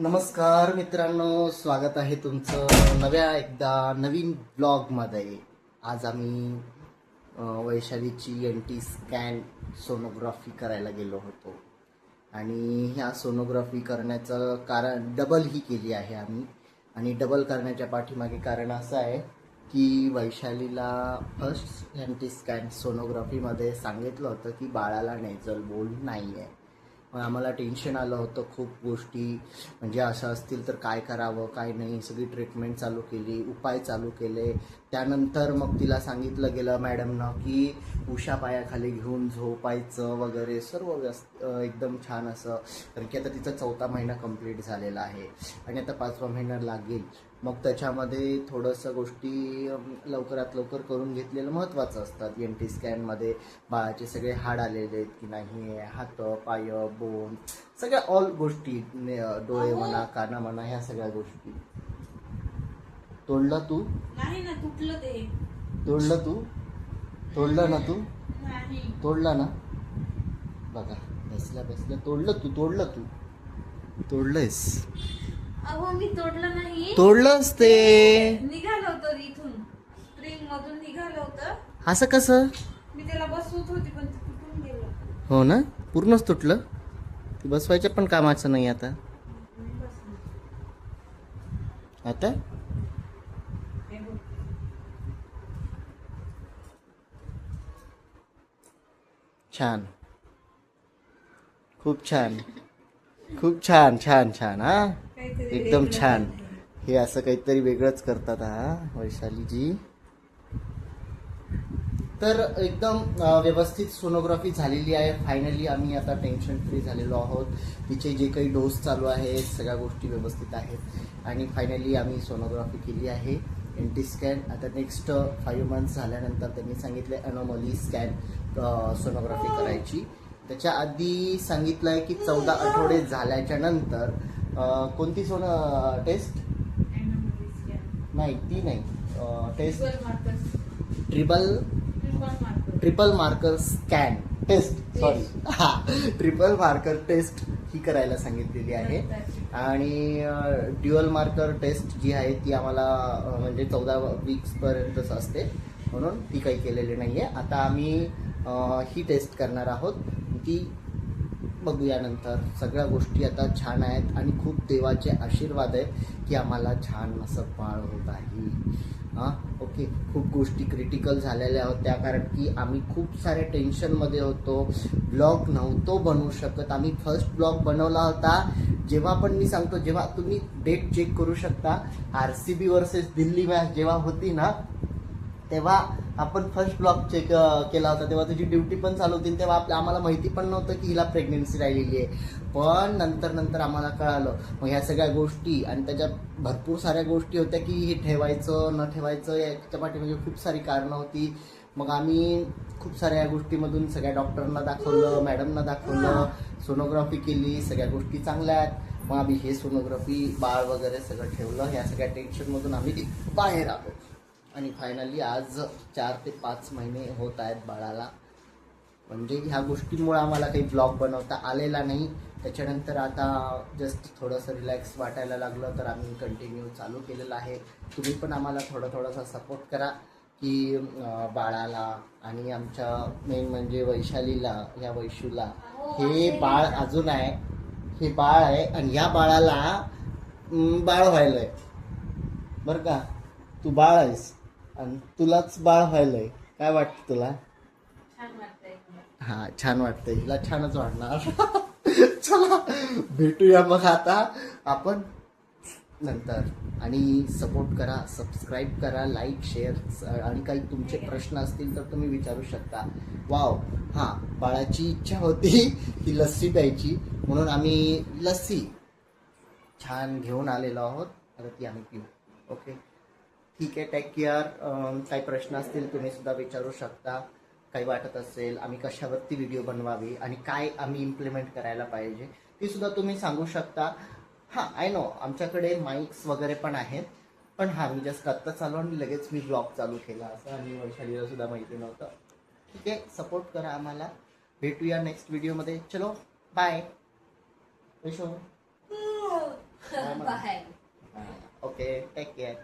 नमस्कार मित्रांनो, स्वागत आहे तुमचं नवीन ब्लॉगमध्ये. आज आम्ही वैशालीची NT स्कॅन सोनोग्राफी करायला गेलो होतो आणि ह्या सोनोग्राफी करण्याचं कारण डबल ही केली आहे आम्ही. आणि डबल करण्याच्या पाठीमागे कारण असं आहे की वैशालीला फर्स्ट NT स्कॅन सोनोग्राफीमध्ये सांगितलं होतं की बाळाला नेझल बोल नाही आहे. मग आम्हाला टेन्शन आलं होतं खूप गोष्टी, म्हणजे असं असतील तर काय करावं काय नाही. सगळी ट्रीटमेंट चालू केली, उपाय चालू केले. त्यानंतर मग तिला सांगितलं गेलं मॅडमनं की उशा पायाखाली घेऊन झोपायचं वगैरे सर्व एकदम छान असं. कारण की आता तिचा 4था महिना कंप्लीट झालेला आहे आणि आता 5वा महिना लागेल. मग त्याच्यामध्ये थोडंसं गोष्टी लवकरात लवकर करून घेतलेलं महत्त्वाचं असतात. NT स्कॅनमध्ये बाळाचे सगळे हाड आलेले आहेत की नाही, हात पाय बोन सगळ्या ऑल गोष्टी, डोळे म्हणा काना म्हणा, ह्या सगळ्या गोष्टी. तोडलं तू नाही ना, तुटलं ते. तोडलं तू तोडलं ना तू नाही. तोडला ना. बघा बसल्या बसल्या तोडलं तू तोडलंयस. अहो मी तोडलं नाही. तोडलंच ते. निघालं होतं इथून, स्प्रिंग मधून निघालं होतं. असं कसं? मी त्याला बसवत होती पण ते तुटून गेलं. हो ना, पूर्णच तुटलं. ते बसवायच्या पण कामाचं नाही आता. नाही बसलं. आता हे बघ. छान, खूप छान, खूप छान छान छान. हा काहीतरी एकदम वेगळं छान. काहीतरी. हे असं काहीतरी वेगळंच करतात हा वैशालीजी. तर एकदम व्यवस्थित सोनोग्राफी झालेली आहे. फायनली आम्ही आता टेन्शन फ्री झालेलो आहोत. तिचे जे काही डोस चालू आहेत सगळ्या गोष्टी व्यवस्थित आहेत आणि फायनली आम्ही सोनोग्राफी केली आहे. NT स्कॅन आता नेक्स्ट 5 मंथ्स झाल्यानंतर त्यांनी सांगितले अनोमली स्कॅन सोनोग्राफी करायची. त्याच्या आधी सांगितलं आहे की 14 आठवडे झाल्याच्या नंतर कोणती टेस्ट Anomaly scan. नाही, ती नाही test, Triple markers. Triple Triple marker. Triple marker scan test, sorry हा, ट्रिपल मार्कर टेस्ट ही करायला सांगितलेली आहे. आणि ड्युअल मार्कर टेस्ट जी आहे ती आम्हाला म्हणजे 14 वीक्सपर्यंतच असते, म्हणून ती काही केलेली नाही आहे. आता आम्ही ही टेस्ट करणार आहोत. ती बघूया नंतर. सगळ्या गोष्टी आता छान आहेत आणि खूप देवाचे आशीर्वाद आहेत की आम्हाला छान असं बाळ होत आहे. हां ओके. खूप गोष्टी क्रिटिकल झालेल्या होत्या कारण की आम्ही खूप सारे टेन्शनमध्ये होतो. ब्लॉग नव्हतो बनवू शकत. आम्ही फर्स्ट ब्लॉग बनवला होता जेव्हा पण मी सांगतो, जेव्हा तुम्ही डेट चेक करू शकता, RCB वर्सेस दिल्ली मॅच जेव्हा होती ना, तेव्हा आपण फर्स्ट ब्लॉग चेक केला होता. तेव्हा तुझी ड्युटी पण चालू होती. तेव्हा आम्हाला माहिती पण नव्हतं की हिला प्रेग्नेन्सी राहिलेली आहे. पण नंतर आम्हाला कळालं. मग ह्या सगळ्या गोष्टी आणि त्याच्यात भरपूर साऱ्या गोष्टी होत्या की हे ठेवायचं न ठेवायचं, याच्या पाठीमागे खूप सारी कारणं होती. मग आम्ही खूप साऱ्या गोष्टीमधून सगळ्या डॉक्टरांना दाखवलं, मॅडमना दाखवलं, सोनोग्राफी केली, सगळ्या गोष्टी चांगल्या आहेत. मग आम्ही हे सोनोग्राफी बाळ वगैरे सगळं ठेवलं. ह्या सगळ्या टेन्शनमधून आम्ही बाहेर आलो आणि फायनली आज 4 ते 5 महिने होत आहेत बाळाला. म्हणजे ह्या गोष्टींमुळे आम्हाला काही ब्लॉग बनवता आलेला नाही. त्याच्यानंतर आता जस्ट थोडंसं रिलॅक्स वाटायला लागलं तर आम्ही कंटिन्यू चालू केलेलं आहे. तुम्ही पण आम्हाला थोडासा सपोर्ट करा की बाळाला आणि आमच्या मेन म्हणजे वैशालीला, ह्या वैशूला, हे बाळ अजून आहे, हे बाळ आहे आणि ह्या बाळाला बाळ व्हायलं आहे बरं का. तू बाळ आहेस आणि तुलाच बाळ व्हायलंय. काय वाटतं तुला? छान वाटतंय मला. हा छान वाटतंय. हिला छानच वाटणार. चला भेटूया मग आता आपण नंतर. आणि सपोर्ट करा, सबस्क्राईब करा, लाईक शेअर आणि काही तुमचे प्रश्न असतील तर तुम्ही विचारू शकता. वाव, हां बाळाची इच्छा होती की लस्सी प्यायची, म्हणून आम्ही लस्सी छान घेऊन आलेलो आहोत. आता ती आम्ही पिऊ. ओके ठीक आहे. Take care. काही प्रश्न असतील तुम्ही सुद्धा विचारू शकता. काही वाटत असेल आम्ही कशावरती व्हिडिओ बनवावी आणि काय आम्ही इम्प्लिमेंट करायला पाहिजे ती सुद्धा तुम्ही सांगू शकता. हां आय नो आमच्याकडे माईक्स वगैरे पण आहेत, पण हां मी जस्ट आत्ता चालू आणि लगेच मी ब्लॉग चालू केला असं, आणि वैशालीला सुद्धा माहिती नव्हतं. ठीक आहे, सपोर्ट करा आम्हाला. भेटूया नेक्स्ट व्हिडिओमध्ये. चलो बाय वैशू. हा, म्हणा. बाहेर ओके टेक केअर